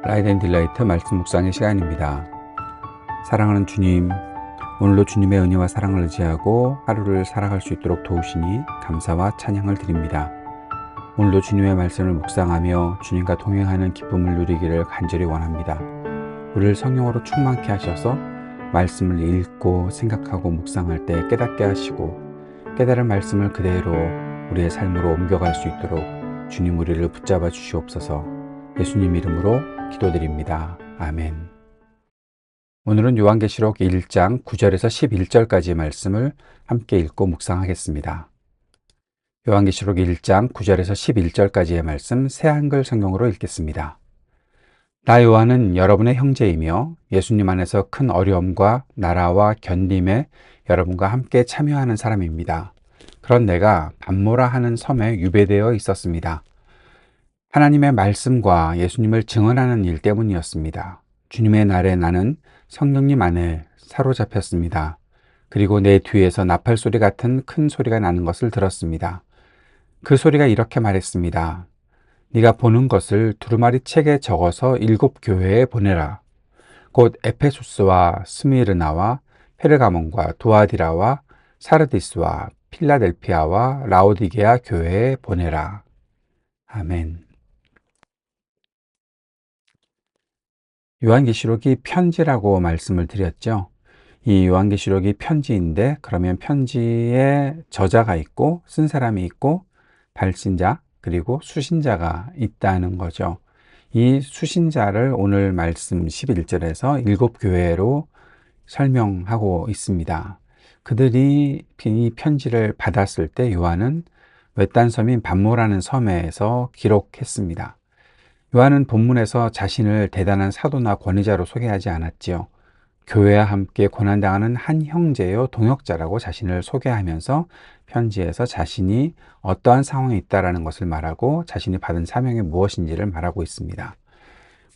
라이드 앤 딜라이트 말씀 묵상의 시간입니다. 사랑하는 주님, 오늘도 주님의 은혜와 사랑을 의지하고 하루를 살아갈 수 있도록 도우시니 감사와 찬양을 드립니다. 오늘도 주님의 말씀을 묵상하며 주님과 동행하는 기쁨을 누리기를 간절히 원합니다. 우리를 성령으로 충만케 하셔서 말씀을 읽고 생각하고 묵상할 때 깨닫게 하시고 깨달은 말씀을 그대로 우리의 삶으로 옮겨갈 수 있도록 주님 우리를 붙잡아 주시옵소서. 예수님 이름으로 기도드립니다. 아멘. 오늘은 요한계시록 1장 9절에서 11절까지의 말씀을 함께 읽고 묵상하겠습니다. 요한계시록 1장 9절에서 11절까지의 말씀 새 한글 성경으로 읽겠습니다. 나 요한은 여러분의 형제이며 예수님 안에서 큰 어려움과 나라와 견딤에 여러분과 함께 참여하는 사람입니다. 그런 내가 밤모라 하는 섬에 유배되어 있었습니다. 하나님의 말씀과 예수님을 증언하는 일 때문이었습니다. 주님의 날에 나는 성령님 안에 사로잡혔습니다. 그리고 내 뒤에서 나팔 소리 같은 큰 소리가 나는 것을 들었습니다. 그 소리가 이렇게 말했습니다. 네가 보는 것을 두루마리 책에 적어서 7 교회에 보내라. 곧 에페소스와 스미르나와 페르가몬과 두아디라와 사르디스와 필라델피아와 라오디게아 교회에 보내라. 아멘. 요한계시록이 편지라고 말씀을 드렸죠. 이 요한계시록이 편지인데 그러면 편지에 저자가 있고 쓴 사람이 있고 발신자 그리고 수신자가 있다는 거죠. 이 수신자를 오늘 말씀 11절에서 7 교회로 설명하고 있습니다. 그들이 이 편지를 받았을 때 요한은 외딴 섬인 밤모라는 섬에서 기록했습니다. 요한은 본문에서 자신을 대단한 사도나 권위자로 소개하지 않았지요. 교회와 함께 고난당하는 한 형제요 동역자라고 자신을 소개하면서 편지에서 자신이 어떠한 상황에 있다라는 것을 말하고 자신이 받은 사명이 무엇인지를 말하고 있습니다.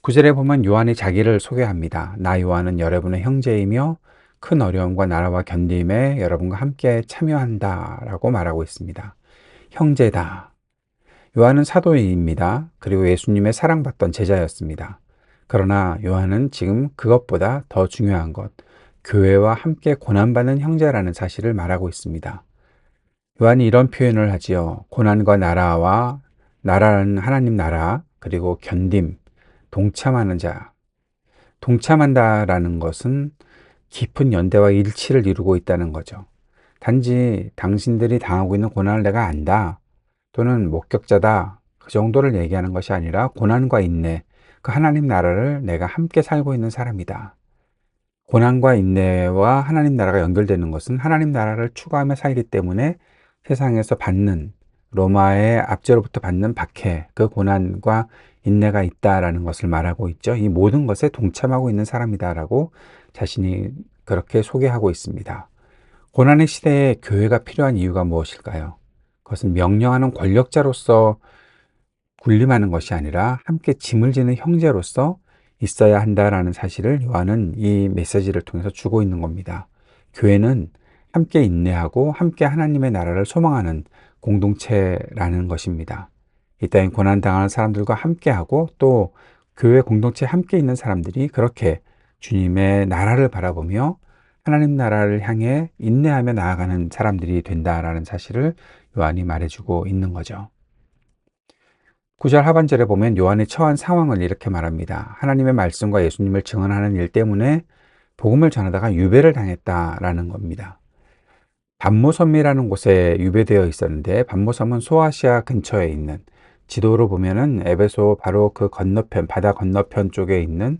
9절에 보면 요한이 자기를 소개합니다. 나 요한은 여러분의 형제이며 큰 어려움과 나라와 견딤에 여러분과 함께 참여한다 라고 말하고 있습니다. 형제다. 요한은 사도입니다. 그리고 예수님의 사랑받던 제자였습니다. 그러나 요한은 지금 그것보다 더 중요한 것, 교회와 함께 고난받는 형제라는 사실을 말하고 있습니다. 요한이 이런 표현을 하지요. 고난과 나라는 하나님 나라, 그리고 견딤, 동참하는 자. 동참한다라는 것은 깊은 연대와 일치를 이루고 있다는 거죠. 단지 당신들이 당하고 있는 고난을 내가 안다. 또는 목격자다. 그 정도를 얘기하는 것이 아니라 고난과 인내, 그 하나님 나라를 내가 함께 살고 있는 사람이다. 고난과 인내와 하나님 나라가 연결되는 것은 하나님 나라를 추구하며 살기 때문에 세상에서 받는 로마의 압제로부터 받는 박해, 그 고난과 인내가 있다라는 것을 말하고 있죠. 이 모든 것에 동참하고 있는 사람이다라고 자신이 그렇게 소개하고 있습니다. 고난의 시대에 교회가 필요한 이유가 무엇일까요? 그것은 명령하는 권력자로서 군림하는 것이 아니라 함께 짐을 지는 형제로서 있어야 한다라는 사실을 요한은 이 메시지를 통해서 주고 있는 겁니다. 교회는 함께 인내하고 함께 하나님의 나라를 소망하는 공동체라는 것입니다. 이 땅에 고난당하는 사람들과 함께하고 또 교회 공동체에 함께 있는 사람들이 그렇게 주님의 나라를 바라보며 하나님 나라를 향해 인내하며 나아가는 사람들이 된다라는 사실을 요한이 말해주고 있는 거죠. 9절 하반절에 보면 요한이 처한 상황을 이렇게 말합니다. 하나님의 말씀과 예수님을 증언하는 일 때문에 복음을 전하다가 유배를 당했다라는 겁니다. 밤모섬이라는 곳에 유배되어 있었는데 밤모섬은 소아시아 근처에 있는 지도로 보면은 에베소 바로 그 건너편 바다 건너편 쪽에 있는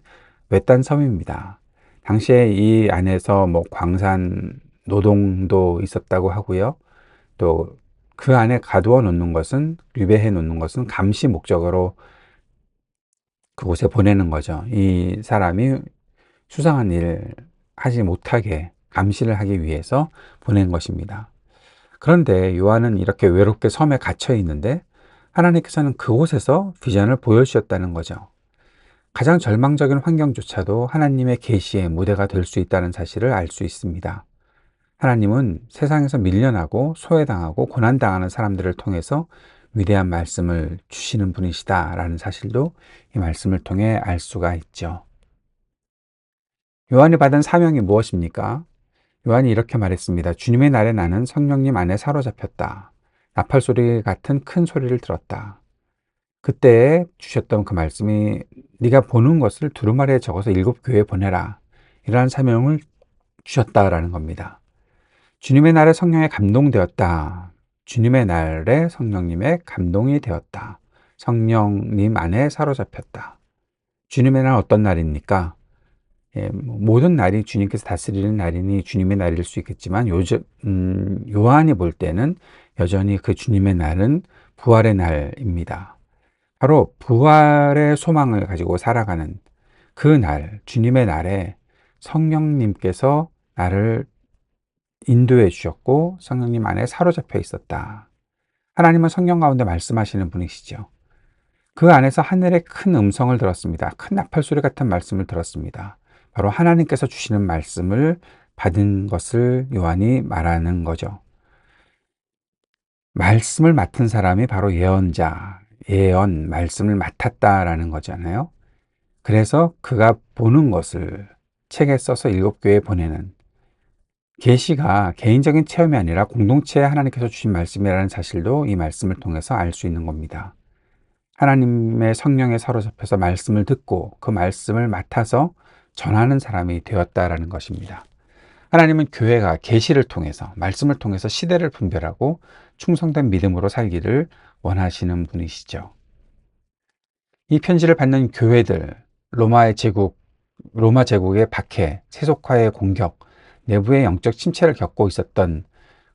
외딴 섬입니다. 당시에 이 안에서 뭐 광산 노동도 있었다고 하고요. 또 그 안에 가두어 놓는 것은 유배해 놓는 것은 감시 목적으로 그곳에 보내는 거죠. 이 사람이 수상한 일 하지 못하게 감시를 하기 위해서 보낸 것입니다. 그런데 요한은 이렇게 외롭게 섬에 갇혀 있는데 하나님께서는 그곳에서 비전을 보여주셨다는 거죠. 가장 절망적인 환경조차도 하나님의 계시의 무대가 될 수 있다는 사실을 알 수 있습니다. 하나님은 세상에서 밀려나고 소외당하고 고난당하는 사람들을 통해서 위대한 말씀을 주시는 분이시다라는 사실도 이 말씀을 통해 알 수가 있죠. 요한이 받은 사명이 무엇입니까? 요한이 이렇게 말했습니다. 주님의 날에 나는 성령님 안에 사로잡혔다. 나팔 소리 같은 큰 소리를 들었다. 그때 주셨던 그 말씀이 네가 보는 것을 두루마리에 적어서 7교회에 보내라. 이러한 사명을 주셨다라는 겁니다. 주님의 날에 성령에 감동되었다. 주님의 날에 성령님의 감동이 되었다. 성령님 안에 사로잡혔다. 주님의 날 어떤 날입니까? 모든 날이 주님께서 다스리는 날이니 주님의 날일 수 있겠지만 요한이 볼 때는 여전히 그 주님의 날은 부활의 날입니다. 바로 부활의 소망을 가지고 살아가는 그 날, 주님의 날에 성령님께서 나를 인도해 주셨고 성령님 안에 사로잡혀 있었다. 하나님은 성령 가운데 말씀하시는 분이시죠. 그 안에서 하늘의 큰 음성을 들었습니다. 큰 나팔 소리 같은 말씀을 들었습니다. 바로 하나님께서 주시는 말씀을 받은 것을 요한이 말하는 거죠. 말씀을 맡은 사람이 바로 예언자, 예언, 말씀을 맡았다라는 거잖아요. 그래서 그가 보는 것을 책에 써서 7교회에 보내는 계시가 개인적인 체험이 아니라 공동체에 하나님께서 주신 말씀이라는 사실도 이 말씀을 통해서 알 수 있는 겁니다. 하나님의 성령에 사로잡혀서 말씀을 듣고 그 말씀을 맡아서 전하는 사람이 되었다라는 것입니다. 하나님은 교회가 계시를 통해서 말씀을 통해서 시대를 분별하고 충성된 믿음으로 살기를 원하시는 분이시죠. 이 편지를 받는 교회들, 로마 제국의 박해, 세속화의 공격, 내부의 영적 침체를 겪고 있었던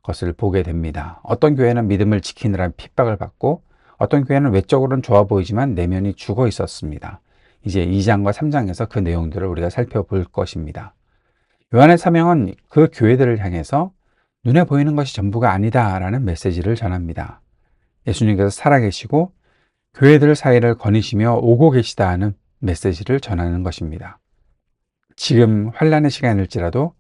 것을 보게 됩니다. 어떤 교회는 믿음을 지키느라 핍박을 받고 어떤 교회는 외적으로는 좋아 보이지만 내면이 죽어 있었습니다. 이제 2장과 3장에서 그 내용들을 우리가 살펴볼 것입니다. 요한의 사명은 그 교회들을 향해서 눈에 보이는 것이 전부가 아니다라는 메시지를 전합니다. 예수님께서 살아계시고 교회들 사이를 거니시며 오고 계시다 하는 메시지를 전하는 것입니다. 지금 환란의 시간일지라도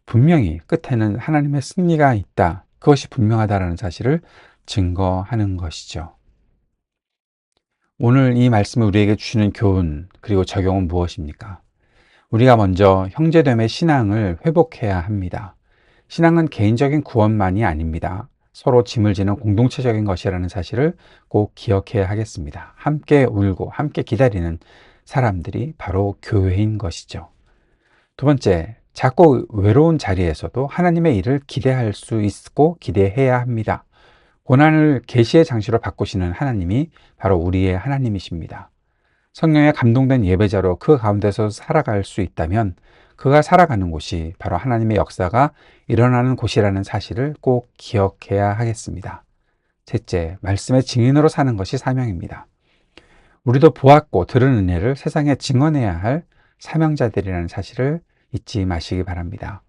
분명히 끝에는 하나님의 승리가 있다. 그것이 분명하다라는 사실을 증거하는 것이죠. 오늘 이 말씀을 우리에게 주시는 교훈 그리고 적용은 무엇입니까? 우리가 먼저 형제됨의 신앙을 회복해야 합니다. 신앙은 개인적인 구원만이 아닙니다. 서로 짐을 지는 공동체적인 것이라는 사실을 꼭 기억해야 하겠습니다. 함께 울고 함께 기다리는 사람들이 바로 교회인 것이죠. 두 번째, 작고 외로운 자리에서도 하나님의 일을 기대할 수 있고 기대해야 합니다. 고난을 계시의 장치로 바꾸시는 하나님이 바로 우리의 하나님이십니다. 성령에 감동된 예배자로 그 가운데서 살아갈 수 있다면 그가 살아가는 곳이 바로 하나님의 역사가 일어나는 곳이라는 사실을 꼭 기억해야 하겠습니다. 셋째, 말씀의 증인으로 사는 것이 사명입니다. 우리도 보았고 들은 은혜를 세상에 증언해야 할 사명자들이라는 사실을 잊지 마시기 바랍니다.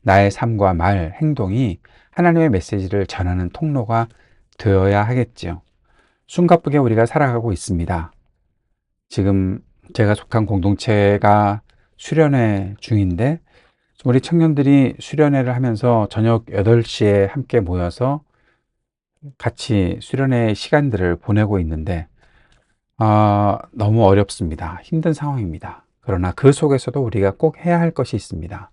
나의 삶과 말, 행동이 하나님의 메시지를 전하는 통로가 되어야 하겠지요. 숨가쁘게 우리가 살아가고 있습니다. 지금 제가 속한 공동체가 수련회 중인데 우리 청년들이 수련회를 하면서 저녁 8시에 함께 모여서 같이 수련회 시간들을 보내고 있는데 너무 어렵습니다. 힘든 상황입니다. 그러나 그 속에서도 우리가 꼭 해야 할 것이 있습니다.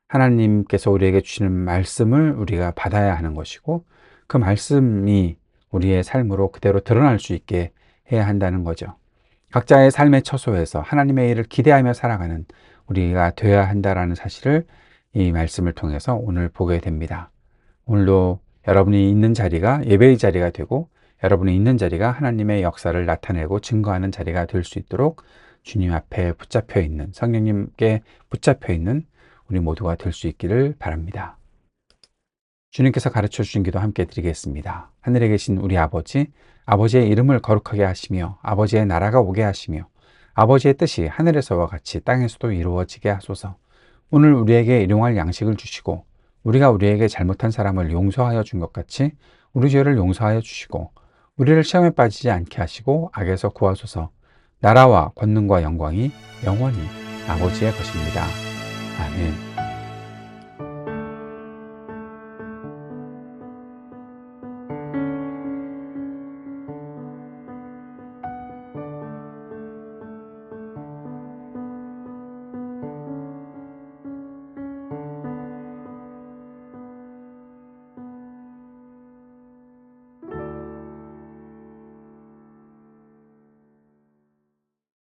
하나님께서 우리에게 주시는 말씀을 우리가 받아야 하는 것이고 그 말씀이 우리의 삶으로 그대로 드러날 수 있게 해야 한다는 거죠. 각자의 삶의 처소에서 하나님의 일을 기대하며 살아가는 우리가 되어야 한다는 사실을 이 말씀을 통해서 오늘 보게 됩니다. 오늘도 여러분이 있는 자리가 예배의 자리가 되고 여러분이 있는 자리가 하나님의 역사를 나타내고 증거하는 자리가 될 수 있도록 주님 앞에 붙잡혀 있는 성령님께 붙잡혀 있는 우리 모두가 될 수 있기를 바랍니다. 주님께서 가르쳐 주신 기도 함께 드리겠습니다. 하늘에 계신 우리 아버지, 아버지의 이름을 거룩하게 하시며 아버지의 나라가 오게 하시며 아버지의 뜻이 하늘에서와 같이 땅에서도 이루어지게 하소서. 오늘 우리에게 일용할 양식을 주시고 우리가 우리에게 잘못한 사람을 용서하여 준 것 같이 우리 죄를 용서하여 주시고 우리를 시험에 빠지지 않게 하시고 악에서 구하소서. 나라와 권능과 영광이 영원히 아버지의 것입니다. 아멘.